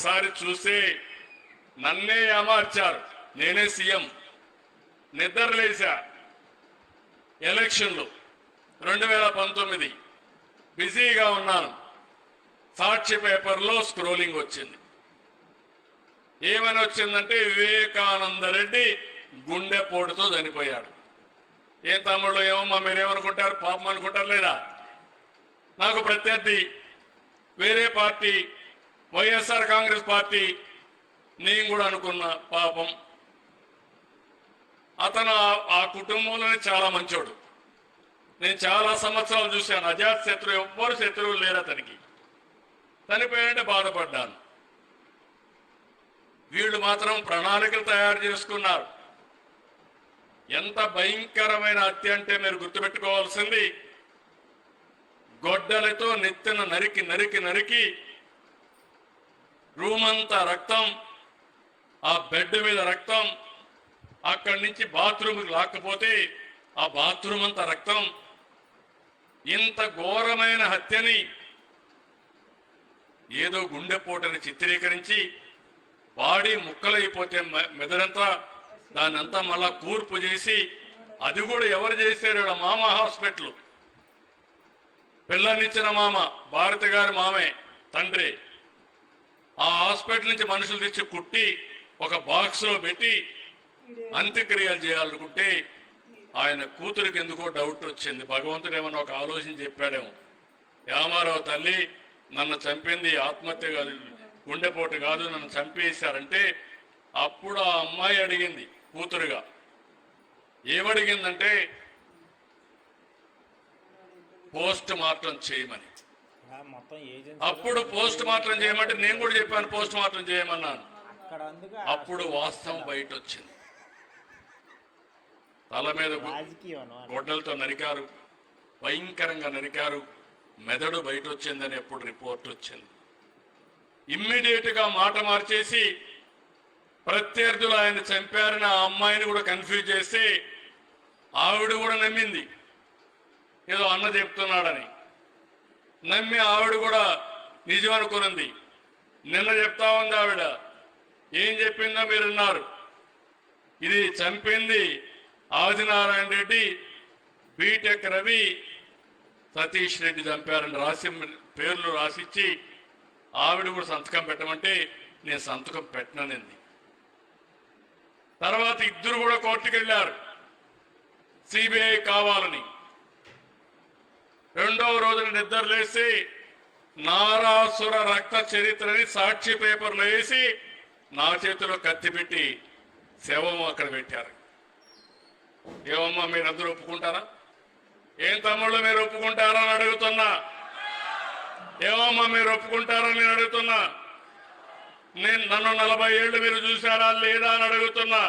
ఒక్కసారి చూస్తే నన్నే ఏమార్చారు. నేనే సీఎం. నిద్రలేశా. ఎలక్షన్లు 2019 బిజీగా ఉన్నాను. సాక్షి పేపర్లో స్క్రోలింగ్ వచ్చింది. ఏమని వచ్చిందంటే వివేకానంద రెడ్డి గుండెపోటుతో చనిపోయాడు. ఏం తమ్ముళ్ళు ఏమమ్మా మీరేమనుకుంటారు? పాపం అనుకుంటారు లేదా? నాకు ప్రత్యర్థి వేరే పార్టీ, వైఎస్ఆర్ కాంగ్రెస్ పార్టీ. నేను కూడా అనుకున్న పాపం అతను ఆ కుటుంబంలోనే చాలా మంచోడు. నేను చాలా సంవత్సరాలు చూశాను. అజాత శత్రువు, ఎవ్వరు శత్రువులు లేరు అతనికి. చనిపోయాడంటే బాధపడ్డాను. వీళ్ళు మాత్రం ప్రణాళికలు తయారు చేసుకున్నారు. ఎంత భయంకరమైన హత్య అంటే మీరు గుర్తుపెట్టుకోవాల్సింది, గొడ్డలతో నెత్తిన నరికి నరికి నరికి రూమ్ అంతా రక్తం, ఆ బెడ్ మీద రక్తం, అక్కడి నుంచి బాత్రూమ్కి లాక్కపోతే ఆ బాత్రూమ్ అంతా రక్తం. ఇంత ఘోరమైన హత్యని ఏదో గుండెపోటని చిత్రీకరించి బాడీ ముక్కలైపోతే మెదడంతా దాన్నంతా మళ్ళా కూర్పు చేసి, అది కూడా ఎవరు చేశారు? మామ హాస్పిటల్, పిల్లనిచ్చిన మామ, భారతి గారి మామే, తండ్రి. ఆ హాస్పిటల్ నుంచి మనుషులు తెచ్చి కుట్టి ఒక బాక్స్ లో పెట్టి అంత్యక్రియలు చేయాలనుకుంటే ఆయన కూతురికి ఎందుకో డౌట్ వచ్చింది. భగవంతుడు ఏమన్నా ఒక ఆలోచన చెప్పాడేమో. రామారావు తల్లి నన్ను చంపింది ఆత్మహత్య కాదు, గుండెపోటు కాదు, నన్ను చంపేశారంటే అప్పుడు ఆ అమ్మాయి అడిగింది కూతురుగా. ఏమడిగిందంటే పోస్ట్ మార్టం చేయమని. అప్పుడు పోస్ట్ మార్టం చేయమంటే నేను కూడా చెప్పాను పోస్ట్ మార్టం చేయమన్నాను. అప్పుడు వాస్తవం బయట వచ్చింది. తల మీద గొడ్డలతో నరికారు, భయంకరంగా నరికారు, మెదడు బయట వచ్చిందని ఎప్పుడు రిపోర్ట్ వచ్చింది. ఇమ్మీడియట్ గా మాట మార్చేసి ప్రత్యర్థులు ఆయన చంపారని ఆ అమ్మాయిని కూడా కన్ఫ్యూజ్ చేసి ఆవిడ కూడా నమ్మింది, ఏదో అన్న చెప్తున్నాడని నమ్మి ఆవిడ కూడా నిజం అనుకున్నది. నిన్న చెప్తా ఉంది ఆవిడ. ఏం చెప్పిందో మీరు విన్నారు. ఇది చంపింది ఆదినారాయణ రెడ్డి, బీటెక్ రవి, సతీష్ రెడ్డి చంపారని రాసి పేర్లు రాసిచ్చి ఆవిడ కూడా సంతకం పెట్టమంటే నేను సంతకం పెట్టననింది. తర్వాత ఇద్దరు కూడా కోర్టుకు వెళ్ళారు సిబిఐ కావాలని. రెండవ రోజున నిద్రలేసి నారాసుర రక్త చరిత్రని సాక్షి పేపర్లో వేసి నా చేతిలో కత్తి పెట్టి శవం అక్కడ పెట్టారు. ఏమమ్మా మీరందరూ ఒప్పుకుంటారా? ఏం తమ్ముళ్ళు మీరు ఒప్పుకుంటారా అని అడుగుతున్నా. ఏమమ్మా మీరు ఒప్పుకుంటారని నేను అడుగుతున్నా. నన్ను 40 ఏళ్ళు మీరు చూశారా లేదా అని అడుగుతున్నా.